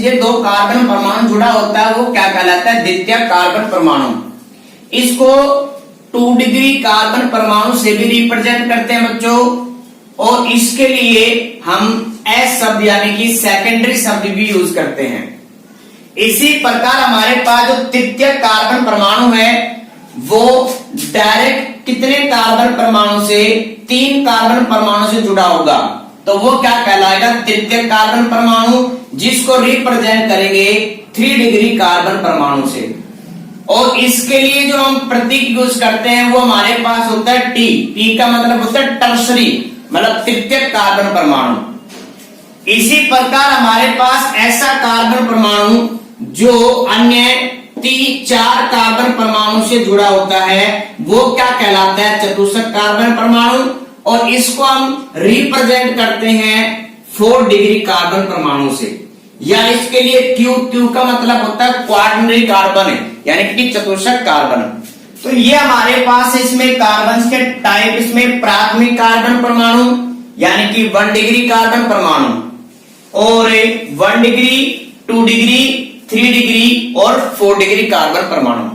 सीधे दो कार्बन परमाणु जुड़ा होता है वो क्या कहलाता है? द्वितीय कार्बन परमाणु। इसको 2 डिग्री कार्बन परमाणु से भी रिप्रेजेंट करते हैं बच्चों, और इसके लिए हम एस शब्द यानी कि सेकेंडरी शब्द भी यूज करते हैं। इसी प्रकार हमारे पास जो तृतीय कार्बन परमाणु है वो डायरेक्ट कितने कार्बन परमाणु से? 3 कार्बन परमाणु से जुड़ा होगा, तो वो क्या कहलाएगा? तृतीय कार्बन परमाणु, जिसको रिप्रेजेंट करेंगे 3 डिग्री कार्बन परमाणु से। और इसके लिए जो हम प्रतीक यूज करते हैं वो हमारे पास होता है टी। टी का मतलब होता है टर्सरी, मतलब तृतीय कार्बन परमाणु। इसी प्रकार हमारे पास ऐसा कार्बन परमाणु जो अन्य 4 कार्बन परमाणु से जुड़ा होता है वो क्या कहलाता है? चतुष्क कार्बन परमाणु, और इसको हम रिप्रेजेंट करते हैं 4 डिग्री कार्बन परमाणु से, या इसके लिए क्यू। क्यू का मतलब होता है क्वाड्रनरी कार्बन है, यानी कि चतुष्क कार्बन। तो ये हमारे पास इसमें कार्बन के टाइप, इसमें प्राथमिक कार्बन परमाणु यानी कि 1 डिग्री कार्बन परमाणु, और 1 डिग्री, 2 डिग्री, 3 डिग्री और 4 डिग्री कार्बन परमाणु,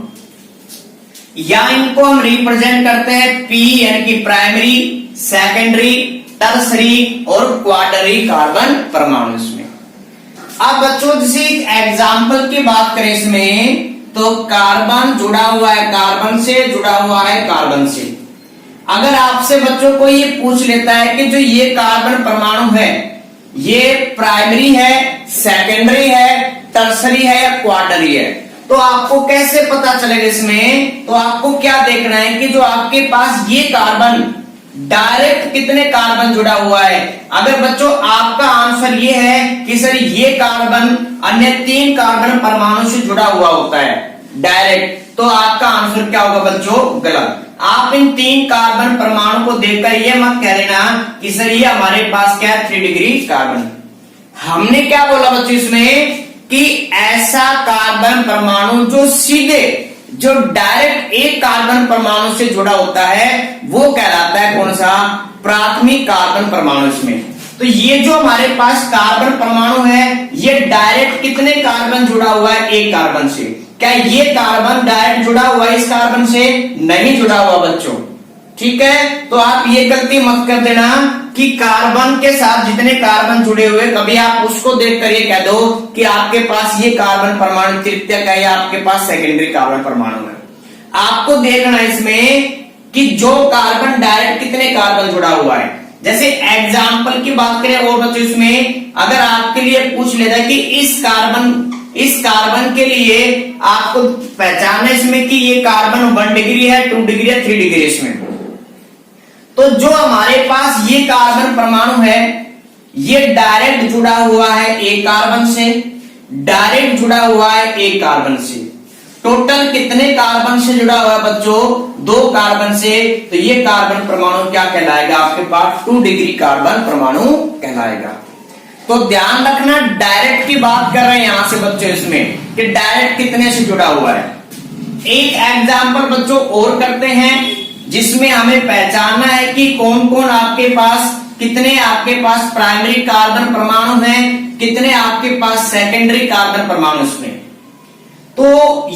या इनको हम रिप्रेजेंट करते हैं पी यानी कि प्राइमरी, सेकेंडरी, टर्सरी और क्वार्टरी कार्बन परमाणु इसमें। अब बच्चों जैसे एग्जाम्पल की बात करें इसमें, तो कार्बन जुड़ा हुआ है कार्बन से, जुड़ा हुआ है कार्बन से। अगर आपसे बच्चों को ये पूछ लेता है कि जो ये कार्बन परमाणु है ये प्राइमरी है, सेकेंडरी है, टर्सरी है या क्वार्टरी है, तो आपको कैसे पता चलेगा इसमें? तो आपको क्या देखना है कि जो आपके पास ये कार्बन डायरेक्ट कितने कार्बन जुड़ा हुआ है। अगर बच्चों आपका आंसर ये है कि सर ये कार्बन अन्य 3 कार्बन परमाणु से जुड़ा हुआ होता है डायरेक्ट, तो आपका आंसर क्या होगा बच्चों? गलत। आप इन 3 कार्बन परमाणु को देखकर ये मत कह लेना कि सर ये हमारे पास क्या है 3 डिग्री कार्बन। हमने क्या बोला बच्चों इसमें कि ऐसा कार्बन परमाणु जो सीधे, जो डायरेक्ट एक कार्बन परमाणु से जुड़ा होता है वो कहलाता है कौन सा? प्राथमिक कार्बन परमाणु इसमें। तो ये जो हमारे पास कार्बन परमाणु है ये डायरेक्ट कितने कार्बन जुड़ा हुआ है? एक कार्बन से। क्या ये कार्बन डायरेक्ट जुड़ा हुआ है इस कार्बन से? नहीं जुड़ा हुआ बच्चों, ठीक है। तो आप ये गलती मत कर देना कि कार्बन के साथ जितने कार्बन जुड़े हुए, कभी आप उसको देखकर ये कह दो कि आपके पास ये कार्बन परमाणु तृतीय का या आपके पास सेकेंडरी कार्बन परमाणु है। आपको देखना इसमें कि जो कार्बन डायरेक्ट कितने कार्बन जुड़ा हुआ है। जैसे एग्जाम्पल की बात करें और बच्चों इसमें अगर आपके लिए पूछ लेता कि इस कार्बन के लिए आपको पहचानना इसमें कि ये कार्बन 1 डिग्री है, 2 डिग्री है, 3 डिग्री इसमें, तो जो हमारे पास ये कार्बन परमाणु है ये डायरेक्ट जुड़ा हुआ है एक कार्बन से, डायरेक्ट जुड़ा हुआ है एक कार्बन से। टोटल कितने कार्बन से जुड़ा हुआ है बच्चों? 2 कार्बन से। तो ये कार्बन परमाणु क्या कहलाएगा? आपके पास 2 डिग्री कार्बन परमाणु कहलाएगा। तो ध्यान रखना डायरेक्ट की बात कर रहे हैं यहां से बच्चों इसमें कि डायरेक्ट कितने से जुड़ा हुआ है। एक एग्जाम्पल बच्चों और करते हैं जिसमें हमें पहचानना है कि कौन कौन आपके पास, कितने आपके पास प्राइमरी कार्बन परमाणु हैं, कितने आपके पास सेकेंडरी कार्बन परमाणु इसमें। तो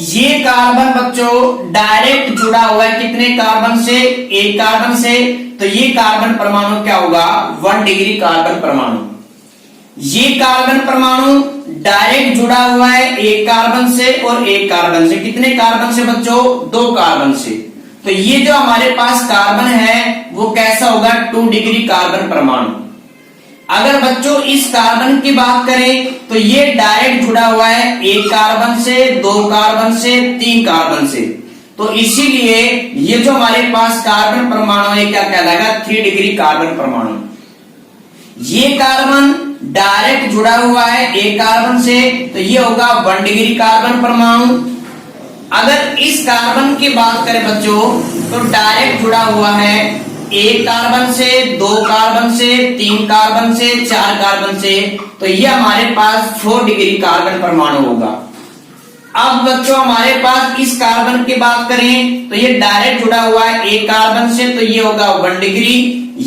ये कार्बन बच्चों डायरेक्ट जुड़ा हुआ है कितने कार्बन से? एक कार्बन से। तो ये कार्बन परमाणु क्या होगा? 1 डिग्री कार्बन परमाणु। ये कार्बन परमाणु डायरेक्ट जुड़ा हुआ है एक कार्बन से और एक कार्बन से। कितने कार्बन से बच्चों? 2 कार्बन से। तो ये जो हमारे पास कार्बन है वो कैसा होगा? 2 डिग्री कार्बन परमाणु। अगर बच्चों इस कार्बन की बात करें तो ये डायरेक्ट जुड़ा हुआ है एक कार्बन से, 2 कार्बन से, 3 कार्बन से। तो इसीलिए ये जो हमारे पास कार्बन परमाणु है क्या कहलाएगा? 3 डिग्री कार्बन परमाणु। ये कार्बन डायरेक्ट जुड़ा हुआ है एक कार्बन से, तो ये होगा 1 डिग्री कार्बन परमाणु। अगर इस कार्बन की बात करें बच्चों तो डायरेक्ट जुड़ा हुआ है एक कार्बन से, 2 कार्बन से, 3 कार्बन से, 4 कार्बन से, तो ये हमारे पास 4 डिग्री कार्बन परमाणु होगा। अब बच्चों हमारे पास इस कार्बन की बात करें तो ये डायरेक्ट जुड़ा हुआ है एक कार्बन से, तो ये होगा 1 डिग्री।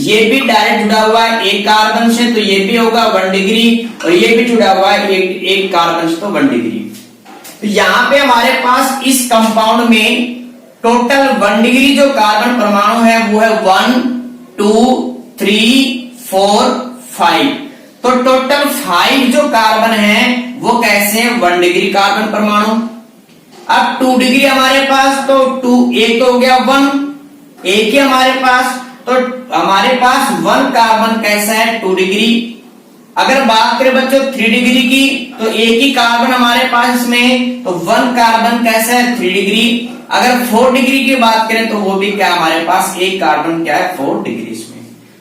ये भी डायरेक्ट जुड़ा हुआ है एक कार्बन से, तो ये भी होगा 1 डिग्री। और ये भी जुड़ा हुआ है एक कार्बन से, तो 1 डिग्री। तो यहाँ पे हमारे पास इस कंपाउंड में टोटल 1 डिग्री जो कार्बन परमाणु है वो है 1 2 3 4 5। तो टोटल 5 जो कार्बन है वो कैसे हैं 1 डिग्री कार्बन परमाणु। अब 2 डिग्री हमारे पास, तो 2 एक तो हो गया 1, एक ही हमारे पास, तो हमारे पास 1 कार्बन कैसा है 2 डिग्री। अगर बात करें बच्चों 3 डिग्री की, तो एक ही कार्बन हमारे पास इसमें, तो 1 कार्बन कैसा है 3 डिग्री। अगर 4 डिग्री की बात करें तो वो भी क्या हमारे पास एक कार्बन क्या है 4 डिग्री इसमें।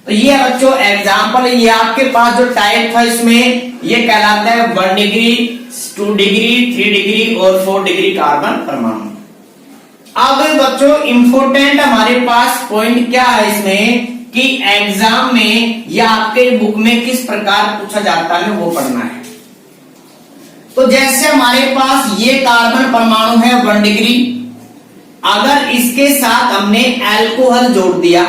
तो ये है बच्चों एग्जाम्पल, ये आपके पास जो टाइप था इसमें ये कहलाता है 1 डिग्री 2 डिग्री 3 डिग्री और 4 डिग्री कार्बन परमाणु। अब बच्चों इंपोर्टेंट हमारे पास पॉइंट क्या है इसमें कि एग्जाम में या आपके बुक में किस प्रकार पूछा जाता है वो पढ़ना है। तो जैसे हमारे पास ये कार्बन परमाणु है 1 डिग्री, अगर इसके साथ हमने अल्कोहल जोड़ दिया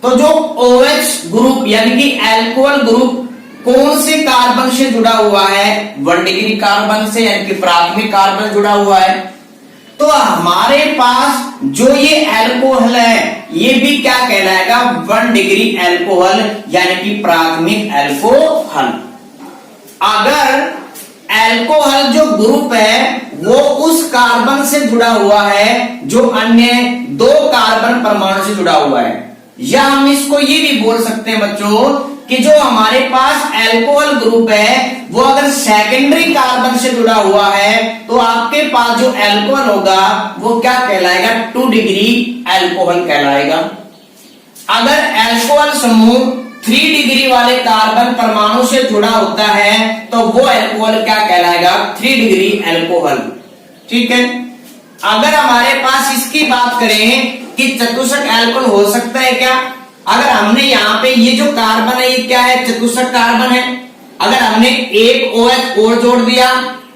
तो जो OH ग्रुप यानी कि अल्कोहल ग्रुप कौन से कार्बन से जुड़ा हुआ है 1 डिग्री कार्बन से, यानी कि प्राथमिक कार्बन जुड़ा हुआ है। तो हमारे पास जो ये अल्कोहल है ये भी क्या कहलाएगा 1 डिग्री अल्कोहल, यानी कि प्राथमिक अल्कोहल। अगर अल्कोहल जो ग्रुप है वो उस कार्बन से जुड़ा हुआ है जो अन्य 2 कार्बन परमाणु से जुड़ा हुआ है, या हम इसको ये भी बोल सकते हैं बच्चों कि जो हमारे पास अल्कोहल ग्रुप है वो अगर सेकेंडरी कार्बन से जुड़ा हुआ है तो आपके पास जो अल्कोहल होगा वो क्या कहलाएगा 2 डिग्री अल्कोहल कहलाएगा। अगर अल्कोहल समूह 3 डिग्री वाले कार्बन परमाणु से जुड़ा होता है तो वो अल्कोहल क्या कहलाएगा 3 डिग्री अल्कोहल। ठीक है। अगर हमारे पास इसकी बात करें कि चतुष्क अल्कोहल हो सकता है क्या, अगर हमने यहाँ पे ये जो कार्बन है ये क्या है चतुष्क कार्बन है। अगर हमने एक OH और जोड़ दिया,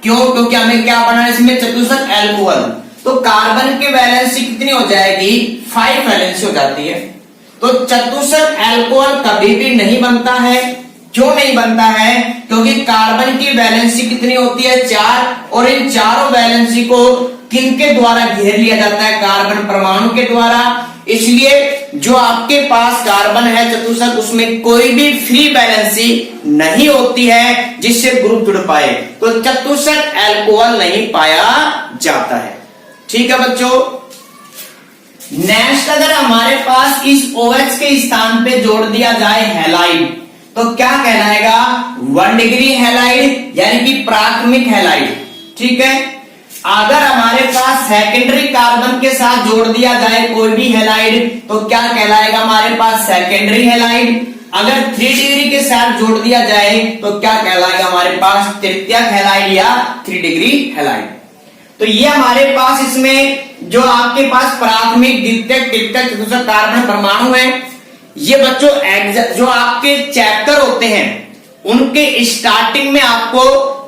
क्यों, क्योंकि हमें क्या बना है इसमें चतुष्क अल्कोहल, तो कार्बन की वैलेंसी कितनी हो जाएगी 5 वैलेंसी हो जाती है। तो चतुष्क अल्कोहल कभी भी नहीं बनता है। क्यों नहीं बनता है, क्योंकि कार्बन की वैलेंसी कितनी होती है 4, और इन चारों वैलेंसी को किनके द्वारा घेर लिया जाता है कार्बन परमाणु के द्वारा। इसलिए जो आपके पास कार्बन है चतुष्क उसमें कोई भी फ्री वैलेंसी नहीं होती है जिससे ग्रुप जुड़ पाए, तो चतुष्क अल्कोहल नहीं पाया जाता है। ठीक है बच्चों। नेक्स्ट, अगर हमारे पास इस OH के स्थान पे जोड़ दिया जाए हैलाइड तो क्या कहलाएगा 1 डिग्री हैलाइड, यानी कि प्राथमिक हैलाइड। ठीक है। अगर हमारे पास सेकेंडरी कार्बन के साथ जोड़ दिया जाए कोई भी हैलाइड तो क्या कहलाएगा हमारे पास सेकेंडरी हैलाइड। अगर 3 डिग्री के साथ जोड़ दिया जाए तो क्या कहलाएगा हमारे पास तृतीयक हैलाइड या 3 डिग्री हैलाइड। तो ये हमारे पास इसमें जो आपके पास प्राथमिक द्वितीयक तृतीयक चतुष्क कार्बन परमाणु है, ये बच्चों जो आपके चैप्टर होते हैं उनके स्टार्टिंग में आपको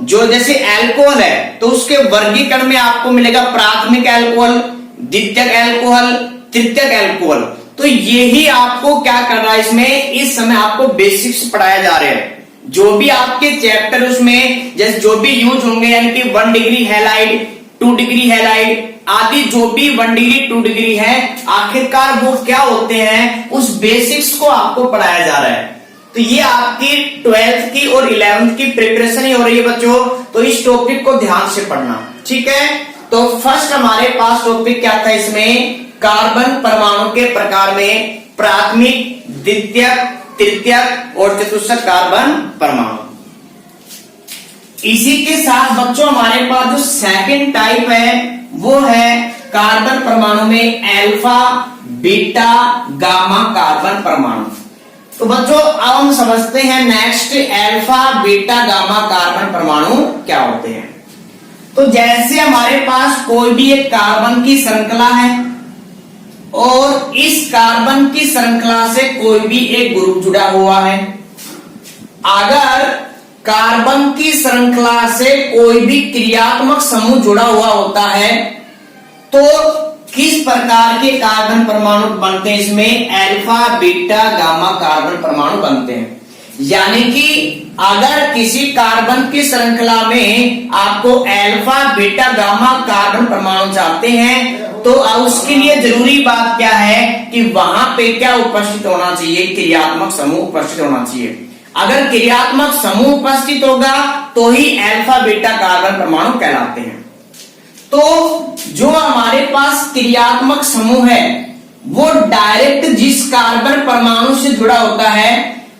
जो जैसे अल्कोहल है तो उसके वर्गीकरण में आपको मिलेगा प्राथमिक अल्कोहल, द्वितीयक अल्कोहल, तृतीयक अल्कोहल। तो यही आपको क्या कर रहा है इसमें इस समय आपको बेसिक्स पढ़ाया जा रहे हैं। जो भी आपके चैप्टर उसमें जैसे जो भी यूज होंगे यानी कि 1 डिग्री हैलाइड, 2 डिग्री हैलाइड आदि जो भी 1 डिग्री 2 डिग्री है, आखिरकार वो क्या होते हैं उस बेसिक्स को आपको पढ़ाया जा रहा है। तो ये आपकी 12th की और 11th की प्रिपरेशन ही हो रही है बच्चों, तो इस टॉपिक को ध्यान से पढ़ना। ठीक है। तो फर्स्ट हमारे पास टॉपिक क्या था इसमें, कार्बन परमाणु के प्रकार में प्राथमिक, द्वितीयक, तृतीयक और चतुष्क कार्बन परमाणु। इसी के साथ बच्चों हमारे पास जो सेकंड टाइप है वो है कार्बन परमाणु में अल्फा, बीटा, गामा कार्बन परमाणु। तो बच्चों अब हम समझते हैं next alpha, beta, gamma carbon परमाणु क्या होते हैं। तो जैसे हमारे पास कोई भी एक कार्बन की श्रृंखला है और इस कार्बन की श्रृंखला से कोई भी एक ग्रुप जुड़ा हुआ है। अगर कार्बन की श्रृंखला से कोई भी क्रियात्मक समूह जुड़ा हुआ होता है तो किस प्रकार के कार्बन परमाणु बनते हैं? इसमें अल्फा बीटा गामा कार्बन परमाणु बनते हैं। यानी कि अगर किसी कार्बन की श्रृंखला में आपको अल्फा बीटा गामा कार्बन परमाणु चाहते हैं तो उसके लिए जरूरी बात क्या है कि वहां पे क्या उपस्थित होना चाहिए? क्रियात्मक समूह उपस्थित होना चाहिए। अगर क्रियात्मक समूह उपस्थित होगा तो ही अल्फा बीटा कार्बन परमाणु कहलाते हैं। तो जो हमारे पास क्रियात्मक समूह है वो डायरेक्ट जिस कार्बन परमाणु से जुड़ा होता है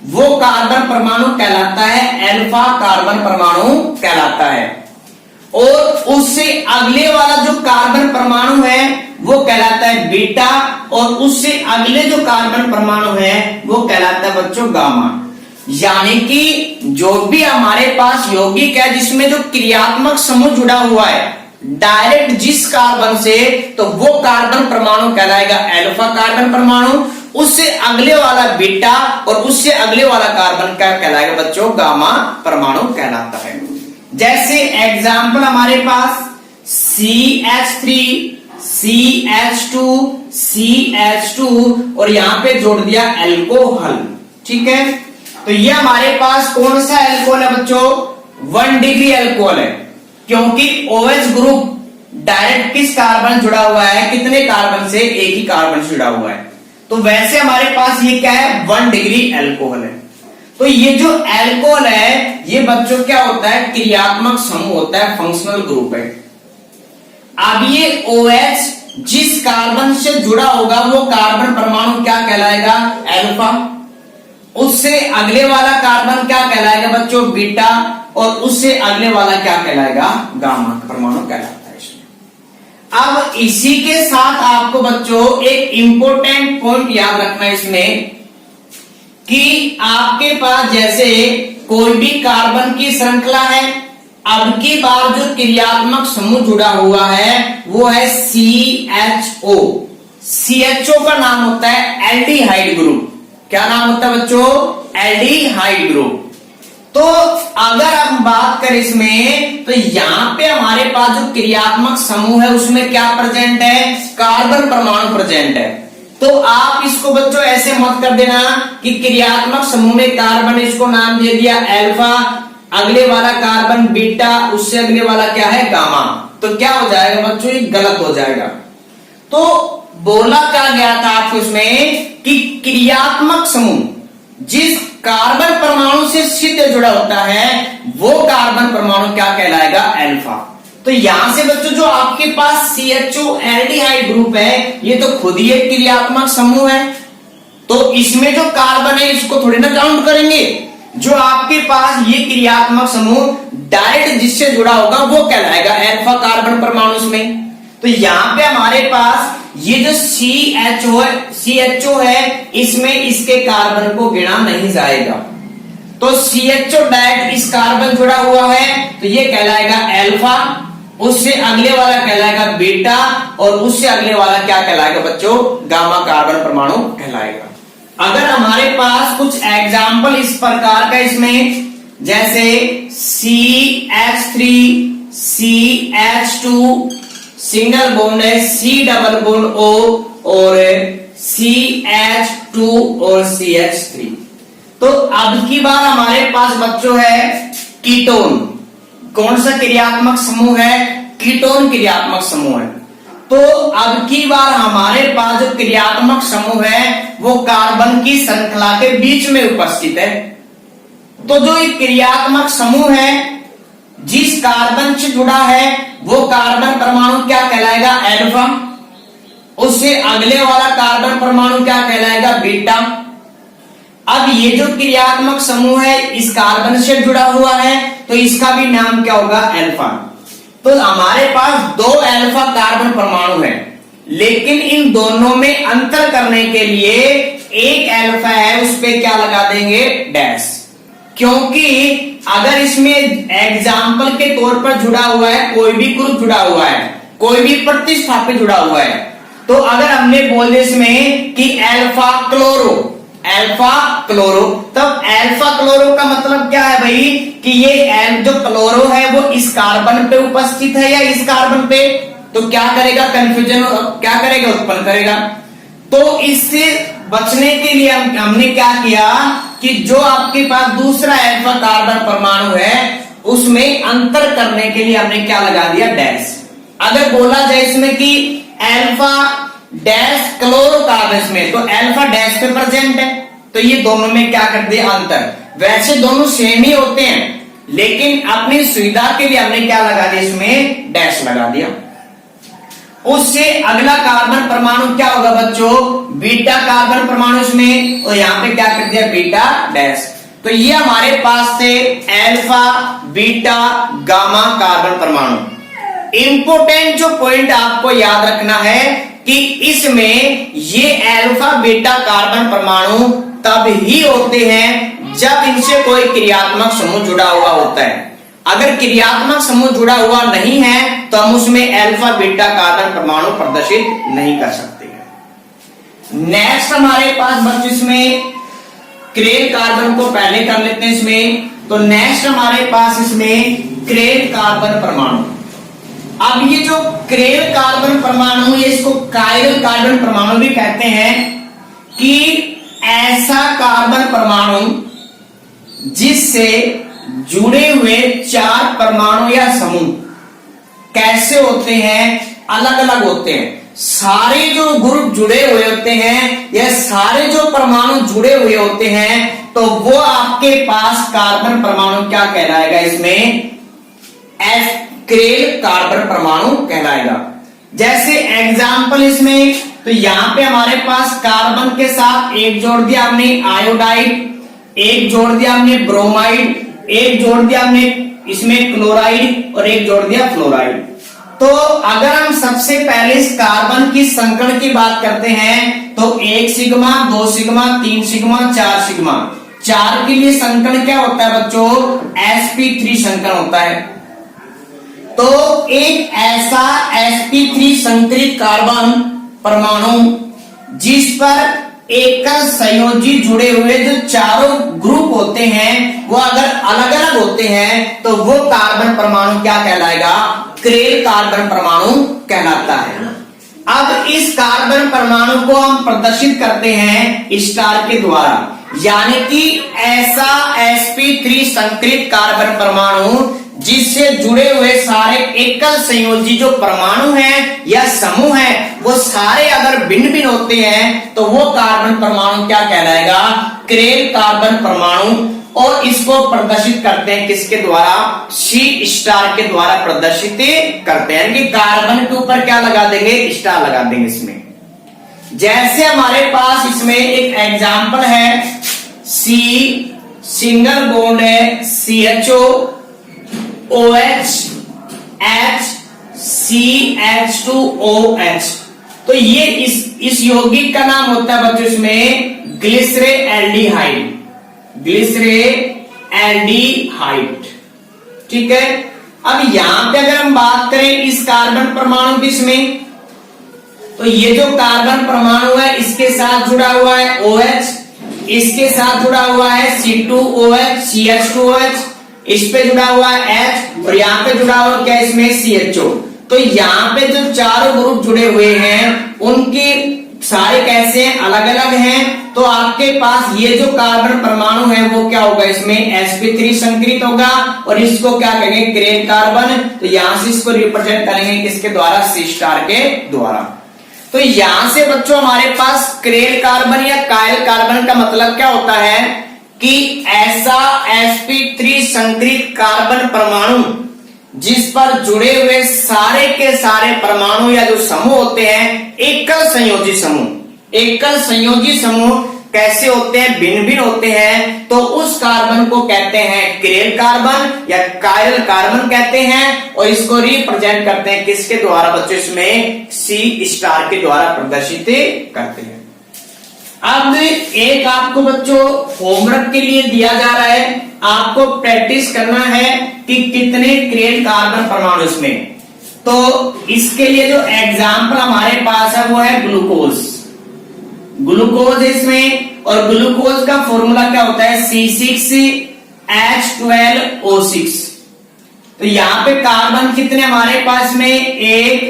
वो कार्बन परमाणु कहलाता है अल्फा कार्बन परमाणु कहलाता है, और उससे अगले वाला जो कार्बन परमाणु है वो कहलाता है बीटा, और उससे अगले जो कार्बन परमाणु है वो कहलाता है बच्चों गामा। यानी कि जो भी हमारे पास यौगिक है जिसमें जो क्रियात्मक समूह जुड़ा हुआ है डायरेक्ट जिस कार्बन से, तो वो कार्बन परमाणु कहलाएगा अल्फा कार्बन परमाणु, उससे अगले वाला बीटा और उससे अगले वाला कार्बन क्या कहलाएगा बच्चों? गामा परमाणु कहलाता है। जैसे एग्जाम्पल हमारे पास CH3 CH2 CH2 और यहां पे जोड़ दिया अल्कोहल। ठीक है, तो ये हमारे पास कौन सा अल्कोहल है बच्चों? 1 डिग्री अल्कोहल है, क्योंकि OH ग्रुप डायरेक्ट किस कार्बन जुड़ा हुआ है? कितने कार्बन से? एक ही कार्बन से जुड़ा हुआ है। तो वैसे हमारे पास ये क्या है? 1 डिग्री अल्कोहल है। तो ये जो अल्कोहल है ये बच्चों क्या होता है? क्रियात्मक समूह होता है, फंक्शनल ग्रुप है। अब ये OH जिस कार्बन से जुड़ा होगा वो कार्बन परमाणु क्या कहलाएगा? अल्फा। उससे अगले वाला कार्बन क्या कहलाएगा बच्चों? बीटा, और उससे अगले वाला क्या कहलाएगा? गामा परमाणु कहलाता है इसमें। अब इसी के साथ आपको बच्चों एक इंपॉर्टेंट पॉइंट याद रखना है इसमें कि आपके पास जैसे कोई भी कार्बन की श्रृंखला है, अब की बार जो क्रियात्मक समूह जुड़ा हुआ है वो है CHO। CHO का नाम होता है एल्डिहाइड ग्रुप। क्या नाम होता है बच्चों? Aldehyde group. तो अगर हम बात करें इसमें तो यहां पे हमारे पास जो क्रियात्मक समूह है उसमें क्या प्रेजेंट है? कार्बन परमाणु प्रेजेंट है। तो आप इसको बच्चों ऐसे मत कर देना कि क्रियात्मक समूह में कार्बन, इसको नाम दे दिया अल्फा, अगले वाला कार्बन बीटा, उससे अगले वाला क्या है? गामा। तो क्या हो जाएगा बच्चों? ये गलत हो जाएगा। तो बोला क्या गया था आपको इसमें कि क्रियात्मक समूह जिस कार्बन परमाणु से सीधे जुड़ा होता है वो कार्बन परमाणु क्या कहलाएगा? अल्फा। तो यहां से बच्चों जो आपके पास CHO एल्डिहाइड ग्रुप है ये तो खुद ही एक क्रियात्मक समूह है, तो इसमें जो कार्बन है इसको थोड़ी ना काउंट करेंगे। जो आपके पास ये क्रियात्मक समूह डायरेक्ट जिससे जुड़ा होगा वो कहलाएगा अल्फा कार्बन परमाणु इसमें। तो यहां पे हमारे पास ये जो CHO है इसमें इसके कार्बन को गिना नहीं जाएगा। तो CHO डायरेक्ट इस कार्बन जुड़ा हुआ है तो ये कहलाएगा अल्फा, उससे अगले वाला कहलाएगा बीटा, और उससे अगले वाला क्या कहलाएगा बच्चों? गामा कार्बन परमाणु कहलाएगा। अगर हमारे पास कुछ एग्जाम्पल इस प्रकार का इसमें जैसे CH3 CH2 सिंगल बॉन्ड है, C डबल बॉन्ड O, और CH2 और CH3। तो अब की बार हमारे पास बच्चों है कीटोन। कौन सा क्रियात्मक समूह है? कीटोन क्रियात्मक समूह है। तो अब की बार हमारे पास जो क्रियात्मक समूह है वो कार्बन की श्रृंखला के बीच में उपस्थित है। तो जो एक क्रियात्मक समूह है जिस कार्बन से जुड़ा है वो कार्बन परमाणु क्या कहलाएगा? अल्फा। उससे अगले वाला कार्बन परमाणु क्या कहलाएगा? बीटा। अब ये जो क्रियात्मक समूह है इस कार्बन से जुड़ा हुआ है तो इसका भी नाम क्या होगा? अल्फा। तो हमारे पास 2 अल्फा कार्बन परमाणु है, लेकिन इन दोनों में अंतर करने के लिए एक अल्फा है उस पे क्या लगा देंगे? डैश। क्योंकि अगर इसमें एग्जाम्पल के तौर पर जुड़ा हुआ है, कोई भी ग्रुप जुड़ा हुआ है, कोई भी प्रतिस्थापित जुड़ा हुआ है, तो अगर हमने बोल दिया इसमें कि अल्फा क्लोरो, अल्फा क्लोरो। तब अल्फा क्लोरो का मतलब क्या है भाई कि ये जो क्लोरो है वो इस कार्बन पे उपस्थित है या इस कार्बन पे, तो क्या करेगा, कंफ्यूजन क्या करेगा, उत्पन्न करेगा। तो इससे बचने के लिए हमने क्या किया कि जो आपके पास दूसरा अल्फा कार्बन परमाणु है उसमें अंतर करने के लिए हमने क्या लगा दिया, डैश। अगर बोला जाए इसमें कि अल्फा डैश क्लोरोकार्बन में, तो अल्फा डैश पे प्रेजेंट है, तो ये दोनों में क्या कर दिया, अंतर। वैसे दोनों सेम ही होते हैं लेकिन अपनी सुविधा के लिए हमने क्या लगा दिया, इसमें डैश लगा दिया। उससे अगला कार्बन परमाणु क्या होगा बच्चों, बीटा कार्बन परमाणु इसमें, और यहां पे क्या कर दिया, बीटा डैश। तो ये हमारे पास थे अल्फा बीटा गामा कार्बन परमाणु। इंपोर्टेंट जो पॉइंट आपको याद रखना है कि इसमें ये अल्फा बीटा कार्बन परमाणु तब ही होते हैं जब इनसे कोई क्रियात्मक समूह जुड़ा हुआ होता है। अगर क्रियात्मक समूह जुड़ा हुआ नहीं है तो हम उसमें अल्फा बीटा कार्बन परमाणु प्रदर्शित नहीं कर सकते हैं। नेक्स्ट हमारे पास बच्चों इसमें क्रेन कार्बन को पहले कर लेते हैं इसमें। तो नेक्स्ट हमारे पास इसमें क्रेन कार्बन परमाणु। अब ये जो क्रेन कार्बन परमाणु, ये इसको कायरल कार्बन परमाणु भी कहते हैं कि ऐसा कार्बन परमाणु जिससे जुड़े हुए चार परमाणु या समूह कैसे होते हैं, अलग अलग होते हैं। सारे जो ग्रुप जुड़े हुए होते हैं या सारे जो परमाणु जुड़े हुए होते हैं तो वो आपके पास कार्बन परमाणु क्या कहलाएगा, इसमें क्रेन कार्बन परमाणु कहलाएगा। जैसे एग्जाम्पल इसमें, तो यहां पे हमारे पास कार्बन के साथ एक जोड़ दिया हमने आयोडाइड, एक जोड़ दिया हमने ब्रोमाइड, एक जोड़ दिया हमने इसमें क्लोराइड और एक जोड़ दिया फ्लोराइड। तो अगर हम सबसे पहले इस कार्बन की संकरण की बात करते हैं तो 1 सिग्मा, 2 सिग्मा, 3 सिग्मा, 4 सिग्मा। 4 के लिए संकरण क्या होता है बच्चों, sp3 संकरण होता है। तो एक ऐसा sp3 संकरित कार्बन परमाणु जिस पर एकल संयोजी जुड़े हुए जो चारों ग्रुप होते हैं वो अगर अलग अलग होते हैं तो वो कार्बन परमाणु क्या कहलाएगा, क्रेन कार्बन परमाणु कहलाता है। अब इस कार्बन परमाणु को हम प्रदर्शित करते हैं स्टार के द्वारा, यानी कि ऐसा sp3 संकरित कार्बन परमाणु जिससे जुड़े हुए सारे एकल संयोजी जो परमाणु हैं या समूह हैं वो सारे अगर भिन्न भिन्न होते हैं तो वो कार्बन परमाणु क्या कहलाएगा, क्रेन कार्बन परमाणु। और इसको प्रदर्शित करते हैं किसके द्वारा, सी स्टार के द्वारा प्रदर्शित करते हैं कि कार्बन के ऊपर क्या लगा देंगे, स्टार लगा देंगे इसमें। जैसे हमारे पास इसमें एक एग्जांपल है, सी सिंगल बॉन्ड है CHO OH H CH2OH। तो ये इस यौगिक का नाम होता है बच्चों इसमें ग्लिसरेल्डिहाइड, ग्लिसरेल्डिहाइड। ठीक है। अब यहां पे अगर हम बात करें इस कार्बन परमाणु की इसमें, तो ये जो कार्बन परमाणु है इसके साथ जुड़ा हुआ है OH, इसके साथ जुड़ा हुआ है C2OH CH2OH, इस पे जुड़ा हुआ है H और यहाँ पे जुड़ा हुआ क्या इसमें CHO। तो यहाँ पे जो चारों ग्रुप जुड़े हुए हैं उनके सारे कैसे हैं, अलग अलग हैं। तो आपके पास ये जो कार्बन परमाणु है वो क्या होगा, इसमें sp3 संकरित होगा और इसको क्या कहेंगे, क्रेन कार्बन। तो यहां से इसको रिप्रेजेंट करेंगे किसके द्वारा, C स्टार के द्वारा। तो यहां से बच्चों हमारे पास क्रेन कार्बन या कायल कार्बन का मतलब क्या होता है कि ऐसा sp3 संकरित कार्बन परमाणु जिस पर जुड़े हुए सारे के सारे परमाणु या जो समूह होते हैं एकल संयोजी समूह। एकल संयोजी समूह कैसे होते हैं, भिन्न भिन्न होते हैं। तो उस कार्बन को कहते हैं क्रेन कार्बन या कायल कार्बन कहते हैं और इसको रिप्रेजेंट करते हैं किसके द्वारा बच्चों, इसमें C स्टार के द्वारा प्रदर्शित करते हैं। अब एक आपको बच्चों होमवर्क के लिए दिया जा रहा है, आपको प्रैक्टिस करना है कि कितने क्रेन कार्बन परमाणु इसमें। तो इसके लिए जो एग्जाम्पल हमारे पास है वो है ग्लूकोज। ग्लूकोज है इसमें, और ग्लूकोज का फॉर्मूला क्या होता है C6H12O6। तो यहां पे कार्बन कितने हमारे पास में 1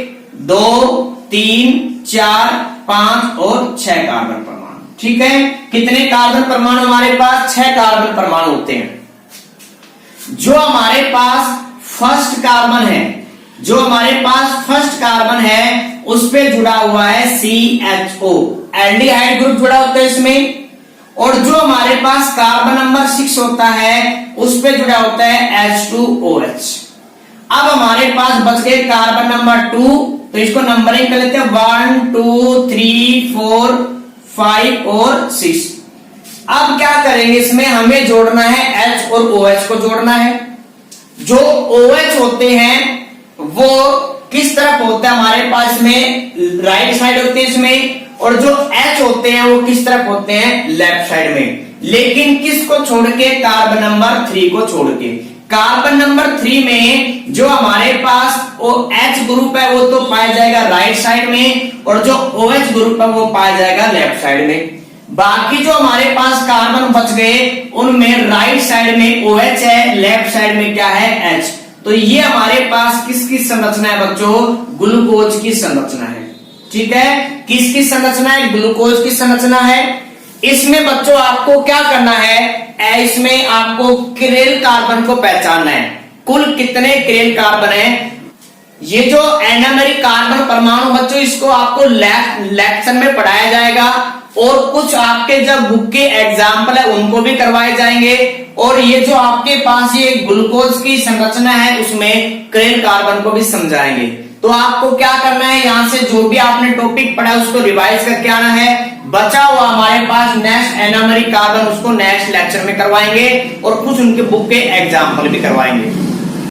2 3 4 5 और 6 कार्बन परमाणु। ठीक है, कितने कार्बन परमाणु हमारे पास? 6 कार्बन परमाणु होते हैं। जो हमारे पास फर्स्ट कार्बन है, जो हमारे पास फर्स्ट कार्बन है उस पे जुड़ा हुआ है CHO, एल्डिहाइड ग्रुप जुड़ा होता है इसमें। और जो हमारे पास कार्बन नंबर 6 होता है उस पे जुड़ा होता है H2OH। अब हमारे पास बच गए कार्बन नंबर 2, तो इसको नंबरिंग कर लेते हैं 1 2 3 4 5 और 6। अब क्या करेंगे, इसमें हमें जोड़ना है H और OH को जोड़ना है। जो OH होते हैं वो किस तरफ होता है हमारे पास में? राइट साइड होते हैं इसमें, और जो H होते हैं वो किस तरफ होते हैं? लेफ्ट साइड में। लेकिन किसको छोड़ के? कार्बन नंबर 3 को छोड़ के। कार्बन नंबर 3 में जो हमारे पास वो H ग्रुप है वो तो पाया जाएगा राइट साइड में, और जो OH ग्रुप है वो पाया जाएगा लेफ्ट साइड में। बाकी जो हमारे पास कार्बन बच गए उनमें राइट साइड में OH है, लेफ्ट साइड में क्या है? H। तो ये हमारे पास किसकी संरचना है बच्चों? ग्लूकोज की संरचना है। ठीक है, किसकी संरचना है? ग्लूकोज की संरचना है। इसमें बच्चों आपको क्या करना है? इसमें आपको क्रेल कार्बन को पहचानना है। कुल कितने क्रेल कार्बन है? ये जो एनामेरिक कार्बन परमाणु बच्चों इसको आपको लेक्चर में पढ़ाया जाएगा, और कुछ आपके जब बुक के एग्जाम्पल है उनको भी करवाए जाएंगे। और ये जो आपके पास ये ग्लूकोज की संरचना है उसमें क्रेल कार्बन को भी समझाएंगे। तो आपको क्या करना है, यहां से जो भी आपने टॉपिक पढ़ा उसको रिवाइज करके आना है। बचा हुआ हमारे पास नेक्स्ट एनामेरिक कार्बन उसको नेक्स्ट लेक्चर में करवाएंगे, और कुछ उनके बुक के एग्जाम्पल भी करवाएंगे।